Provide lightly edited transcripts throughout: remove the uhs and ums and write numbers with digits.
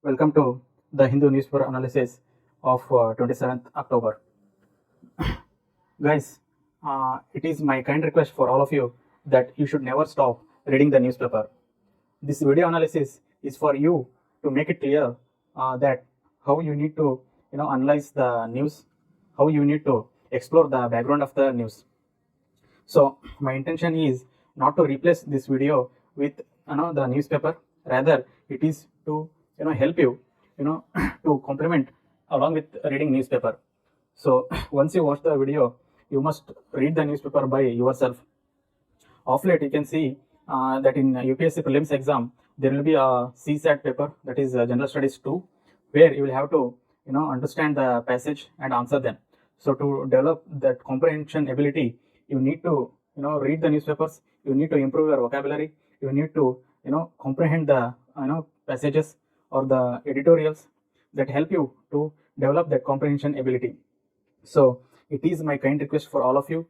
Welcome to the Hindu newspaper analysis of 27th October. Guys, it is my kind request for all of you that you should never stop reading the newspaper. This video analysis is for you to make it clear that how you need to analyze the news, how you need to explore the background of the news. So my intention is not to replace this video with the newspaper. Rather, it is to help you to complement along with reading newspaper. So once you watch the video, you must read the newspaper by yourself. Of late, you can see that in UPSC prelims exam there will be a CSAT paper, that is General Studies 2, where you will have to understand the passage and answer them. So to develop that comprehension ability, you need to read the newspapers. You need to improve your vocabulary. You need to comprehend the passages or the editorials that help you to develop that comprehension ability. So it is my kind request for all of you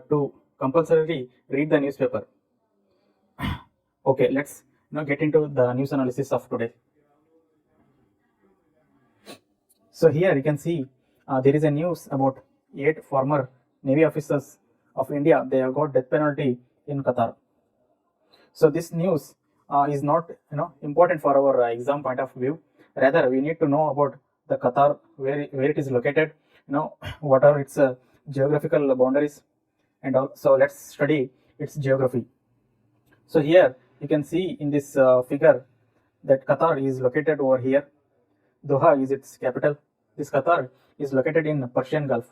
to compulsorily read the newspaper. Okay, let's get into the news analysis of today. So here you can see there is a news about 8 former Navy officers of India. They have got death penalty in Qatar. So this news is not important for our exam point of view. Rather, we need to know about the Qatar, where it is located, what are its geographical boundaries, and all. So let's study its geography. So here you can see in this figure that Qatar is located over here. Doha is its capital. This Qatar is located in Persian Gulf,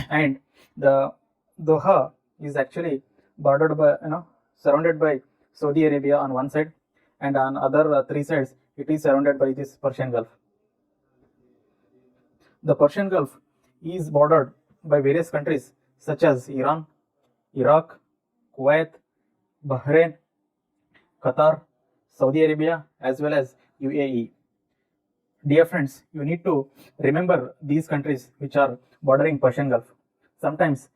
and the Doha is actually bordered by surrounded by Saudi Arabia on one side, and on other three sides it is surrounded by this Persian Gulf. The Persian Gulf is bordered by various countries such as Iran, Iraq, Kuwait, Bahrain, Qatar, Saudi Arabia, as well as UAE. Dear friends, you need to remember these countries which are bordering Persian Gulf. Sometimes,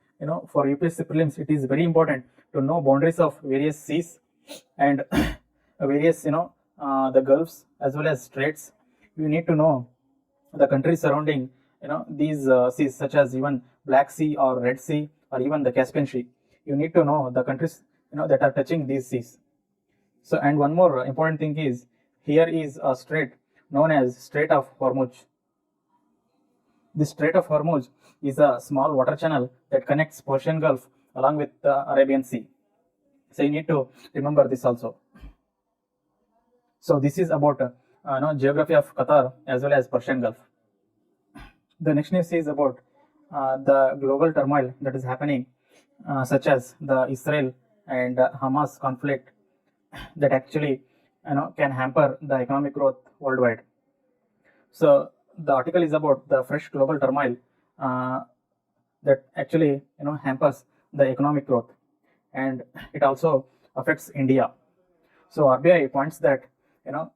for UPSC prelims, it is very important to know boundaries of various seas and various, the gulfs as well as straits. You need to know the countries surrounding, these seas, such as even Black Sea or Red Sea or even the Caspian Sea. You need to know the countries, that are touching these seas. So, and one more important thing is, here is a strait known as Strait of Hormuz. This Strait of Hormuz is a small water channel that connects Persian Gulf along with the Arabian Sea. So you need to remember this also. So this is about geography of Qatar as well as Persian Gulf. The next news is about the global turmoil that is happening, such as the Israel and Hamas conflict that actually can hamper the economic growth worldwide. So the article is about the fresh global turmoil that actually hampers the economic growth, and it also affects India. So RBI points that the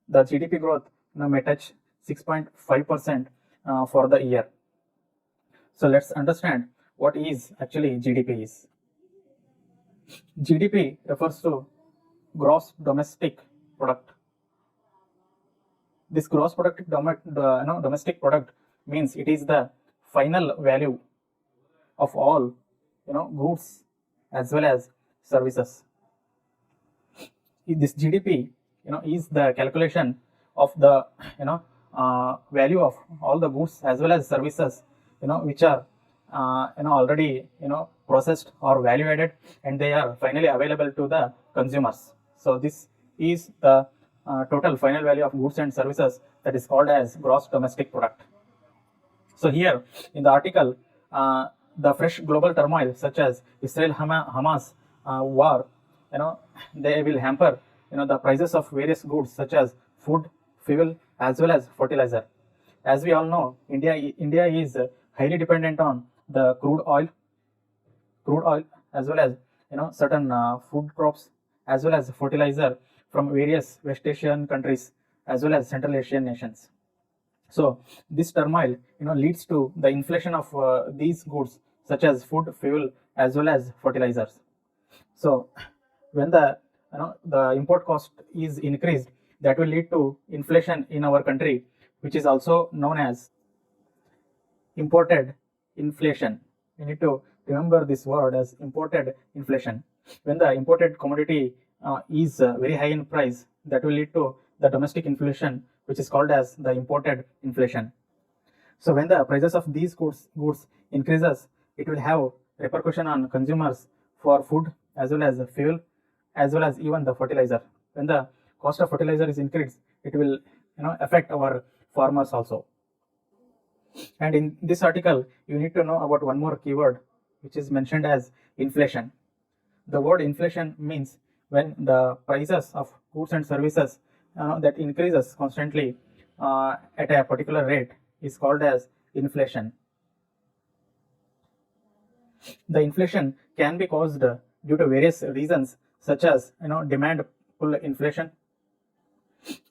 GDP growth may touch 6.5% for the year. So let's understand what is actually GDP is. GDP refers to gross domestic product. This gross domestic product means it is the final value of all goods as well as services. This GDP is the calculation of the value of all the goods as well as services which are already processed or value added, and they are finally available to the consumers. So this is the total final value of goods and services that is called as gross domestic product. So here in the article, the fresh global turmoil such as Israel-Hamas war, they will hamper the prices of various goods such as food, fuel, as well as fertilizer. As we all know, India is highly dependent on the crude oil as well as certain food crops as well as fertilizer from various West Asian countries as well as Central Asian nations. So this turmoil leads to the inflation of these goods such as food, fuel, as well as fertilizers. So when the import cost is increased, that will lead to inflation in our country, which is also known as imported inflation. We need to remember this word as imported inflation. When the imported commodity is very high in price, that will lead to the domestic inflation, which is called as the imported inflation. So when the prices of these goods increases, it will have repercussion on consumers for food as well as fuel, as well as even the fertilizer. When the cost of fertilizer is increased, it will affect our farmers also. And in this article, you need to know about one more keyword, which is mentioned as inflation. The word inflation means when the prices of goods and services that increases constantly at a particular rate is called as inflation. The inflation can be caused due to various reasons, such as demand pull inflation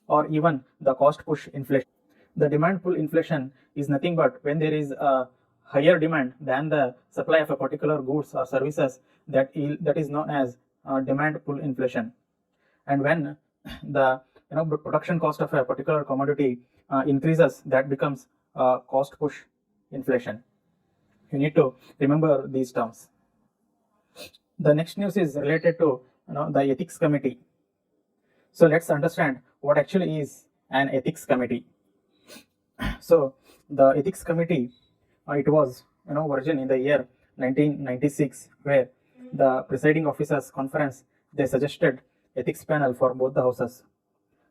or even the cost push inflation. The demand pull inflation is nothing but when there is a higher demand than the supply of a particular goods or services, that is known as demand pull inflation. And when the production cost of a particular commodity increases, that becomes cost push inflation. You need to remember these terms. The next news is related to the ethics committee. So let's understand what actually is an ethics committee. So the ethics committee, it was origin in the year 1996, where the presiding officers conference, they suggested ethics panel for both the houses.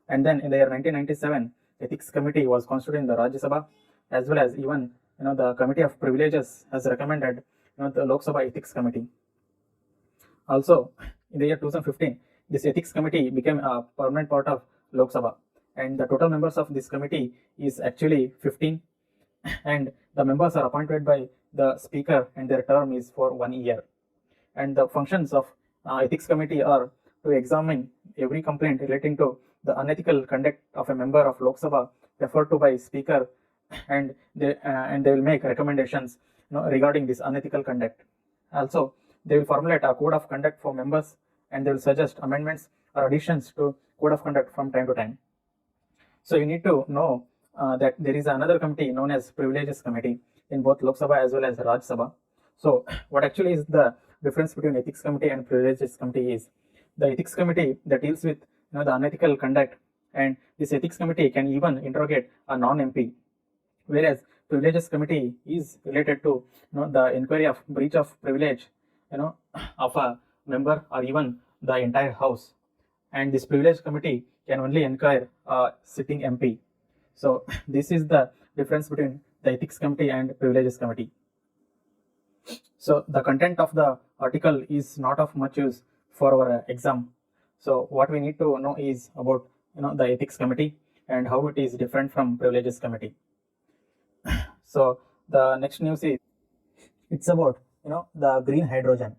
And then in the year 1997, ethics committee was constituted in the Rajya Sabha, as well as even the committee of privileges has recommended the Lok Sabha ethics committee. Also in the year 2015, this ethics committee became a permanent part of Lok Sabha, and the total members of this committee is actually 15, and the members are appointed by the speaker, and their term is for 1 year. And the functions of ethics committee are to examine every complaint relating to the unethical conduct of a member of Lok Sabha referred to by speaker, and they will make recommendations regarding this unethical conduct. Also, they will formulate a code of conduct for members, and they will suggest amendments or additions to code of conduct from time to time. So you need to know that there is another committee known as privileges committee in both Lok Sabha as well as Raj Sabha. So what actually is the difference between ethics committee and privileges committee is the ethics committee that deals with the unethical conduct, and this ethics committee can even interrogate a non-MP, whereas privileges committee is related to the inquiry of breach of privilege of a member or even the entire house, and this privilege committee can only inquire a sitting MP. So this is the difference between the ethics committee and privileges committee. So the content of the article is not of much use for our exam. So what we need to know is about the ethics committee and how it is different from privileges committee. So the next news is it's about the green hydrogen.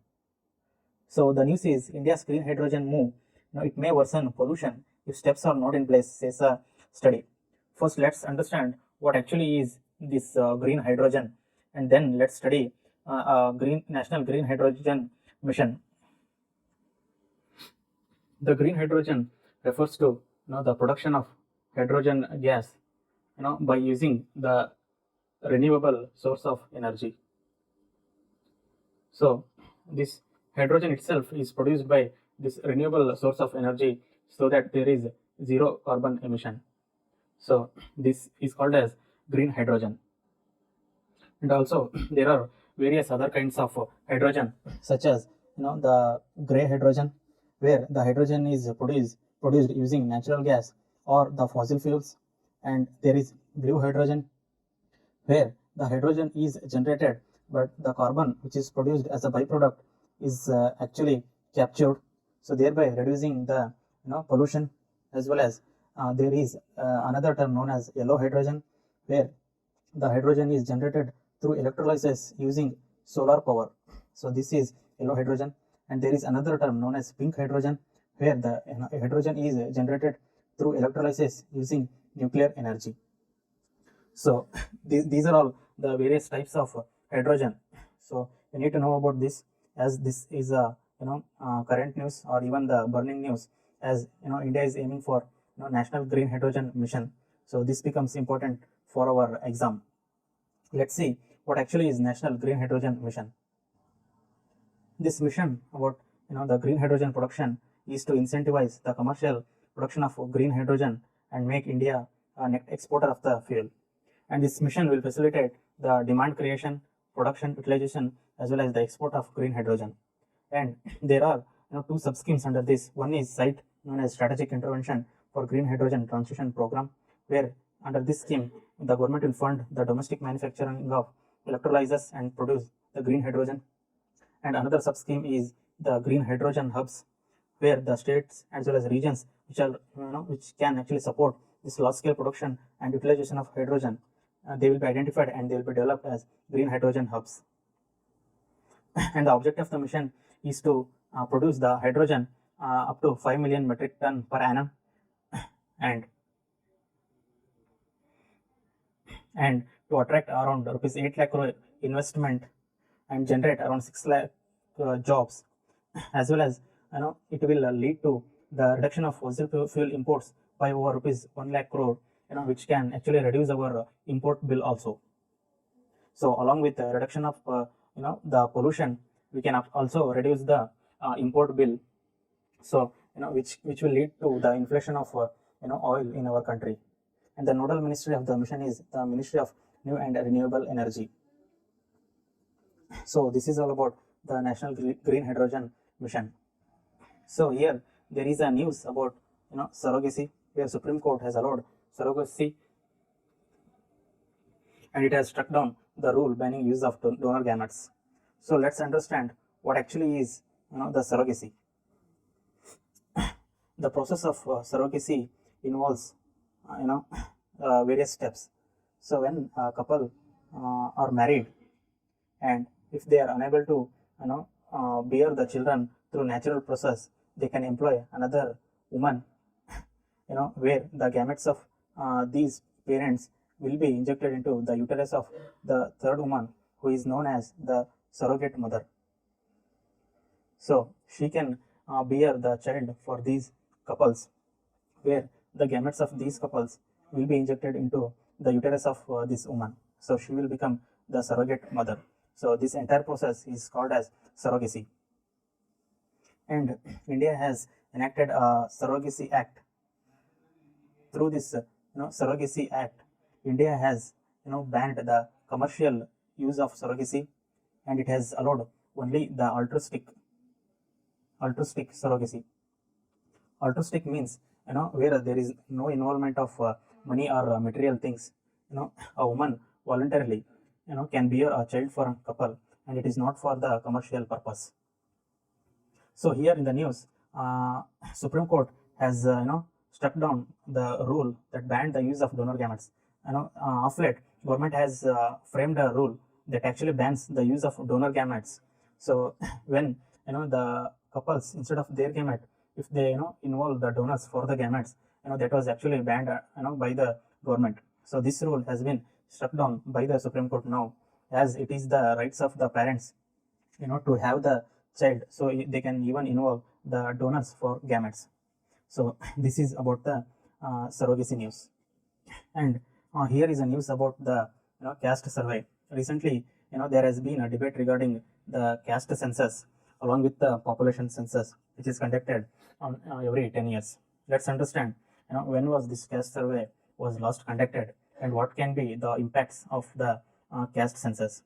So the news is India's green hydrogen move, it may worsen pollution if steps are not in place, says a study. First, let's understand what actually is this green hydrogen, and then let's study national green hydrogen mission. The green hydrogen refers to the production of hydrogen gas by using the renewable source of energy. So this hydrogen itself is produced by this renewable source of energy, so that there is zero carbon emission. So this is called as green hydrogen. And also there are various other kinds of hydrogen, such as the gray hydrogen, where the hydrogen is produced using natural gas or the fossil fuels. And there is blue hydrogen, where the hydrogen is generated, but the carbon which is produced as a byproduct is actually captured, so thereby reducing the pollution. As well as there is another term known as yellow hydrogen, where the hydrogen is generated through electrolysis using solar power. So this is yellow hydrogen. And there is another term known as pink hydrogen, where the hydrogen is generated through electrolysis using nuclear energy. So these are all the various types of hydrogen. So you need to know about this, as this is a current news or even the burning news, as India is aiming for National Green Hydrogen Mission. So this becomes important for our exam. Let's see what actually is National Green Hydrogen Mission. This mission about the green hydrogen production is to incentivize the commercial production of green hydrogen and make India a net exporter of the fuel. And this mission will facilitate the demand creation, production, utilization, as well as the export of green hydrogen. And there are two sub schemes under this. One is SITE, known as Strategic Intervention for Green Hydrogen Transition Program, where under this scheme the government will fund the domestic manufacturing of electrolyzers and produce the green hydrogen. And another sub scheme is the green hydrogen hubs, where the states as well as regions which can actually support this large scale production and utilization of hydrogen, they will be identified and they will be developed as green hydrogen hubs. And the objective of the mission is to produce the hydrogen up to 5 million metric ton per annum, and to attract around rupees 8 lakh crore investment and generate around 6 lakh jobs, as well as it will lead to the reduction of fossil fuel imports by over rupees 1 lakh crore, which can actually reduce our import bill also. So along with the reduction of the pollution, we can also reduce the import bill, so which will lead to the inflation of oil in our country. And the nodal ministry of the mission is the Ministry of New and Renewable Energy. So this is all about the National Green Hydrogen Mission. So here there is a news about surrogacy, where Supreme Court has allowed surrogacy and it has struck down the rule banning use of donor gametes. So let's understand what actually is the surrogacy. The process of surrogacy involves various steps. So when a couple are married, and if they are unable to bear the children through natural process, they can employ another woman, where the gametes of these parents will be injected into the uterus of the third woman, who is known as the surrogate mother. So she can bear the child for these couples, where the gametes of these couples will be injected into the uterus of this woman. So she will become the surrogate mother. So this entire process is called as surrogacy. And India has enacted a Surrogacy Act. Through this Surrogacy Act, India has banned the commercial use of surrogacy, and it has allowed only the altruistic surrogacy. Altruistic means where there is no involvement of money or material things. A woman voluntarily can bear a child for a couple, and it is not for the commercial purpose. So here in the news, Supreme Court has struck down the rule that banned the use of donor gametes. Of late, government has framed a rule that actually bans the use of donor gametes. So when the couples, instead of their gamete, if they involve the donors for the gametes, that was actually banned by the government. So this rule has been struck down by the Supreme Court now, as it is the rights of the parents to have the child, so they can even involve the donors for gametes. So this is about the surrogacy news. And here is a news about the caste survey. Recently, there has been a debate regarding the caste census along with the population census, which is conducted on every 10 years. Let's understand when was this caste survey was last conducted, and what can be the impacts of the caste census.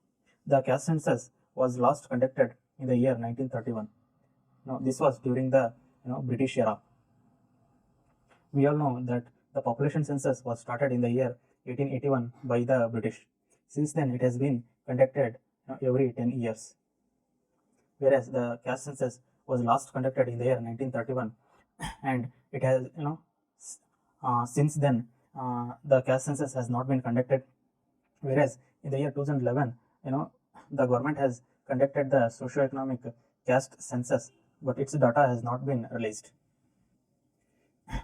The caste census was last conducted in the year 1931. Now this was during the British era. We all know that the population census was started in the year 1881 by the British. Since then, it has been conducted every 10 years. Whereas the caste census was last conducted in the year 1931, and it has since then the caste census has not been conducted. Whereas in the year 2011, the government has conducted the socio-economic caste census, but its data has not been released.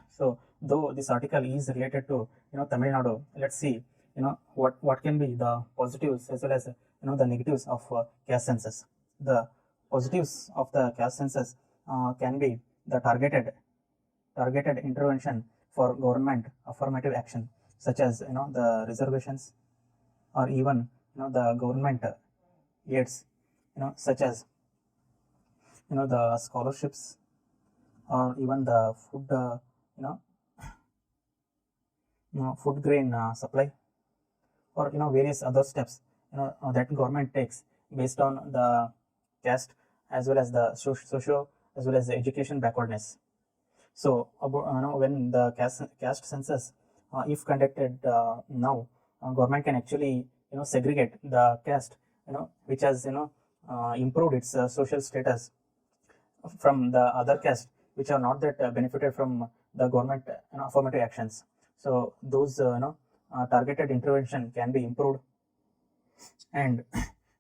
So though this article is related to Tamil Nadu, let's see what can be the positives as well as the negatives of caste census. The positives of the caste census can be the targeted intervention for government affirmative action, such as the reservations, or even the government aids, such as the scholarships, or even the food you know food grain supply, or various other steps that government takes based on the caste as well as the socio as well as the education backwardness. So when the caste census, if conducted now, government can actually segregate the caste which has improved its social status from the other caste which are not that benefited from the government affirmative actions. So those targeted intervention can be improved, and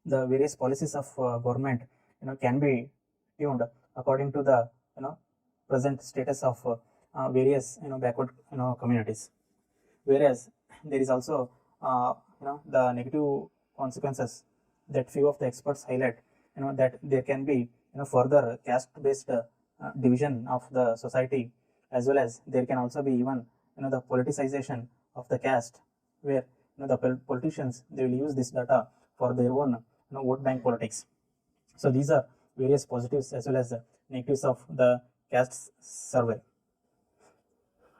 the various policies of government can be tuned according to the present status of various backward communities. Whereas there is also the negative consequences that few of the experts highlight, that there can be further caste based division of the society, as well as there can also be even the politicization of the caste, where the politicians, they will use this data for their own vote bank politics. So these are various positives as well as the negatives of the caste survey.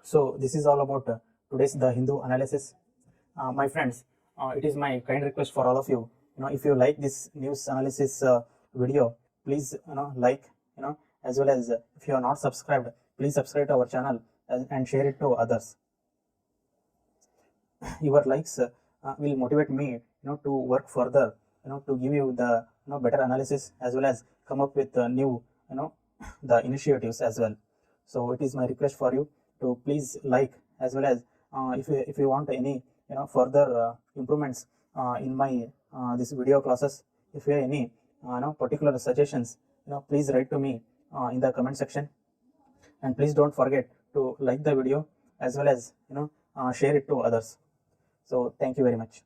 So this is all about today's The Hindu analysis. My friends, it is my kind request for all of you, if you like this news analysis video, please like, as well as if you are not subscribed, please subscribe to our channel and share it to others. Your likes will motivate me to work further, to give you the better analysis, as well as come up with new the initiatives as well. So it is my request for you to please like, as well as if you want any further improvements in my this video classes, if you have any particular suggestions, please write to me in the comment section, and please don't forget to like the video as well as share it to others. So thank you very much.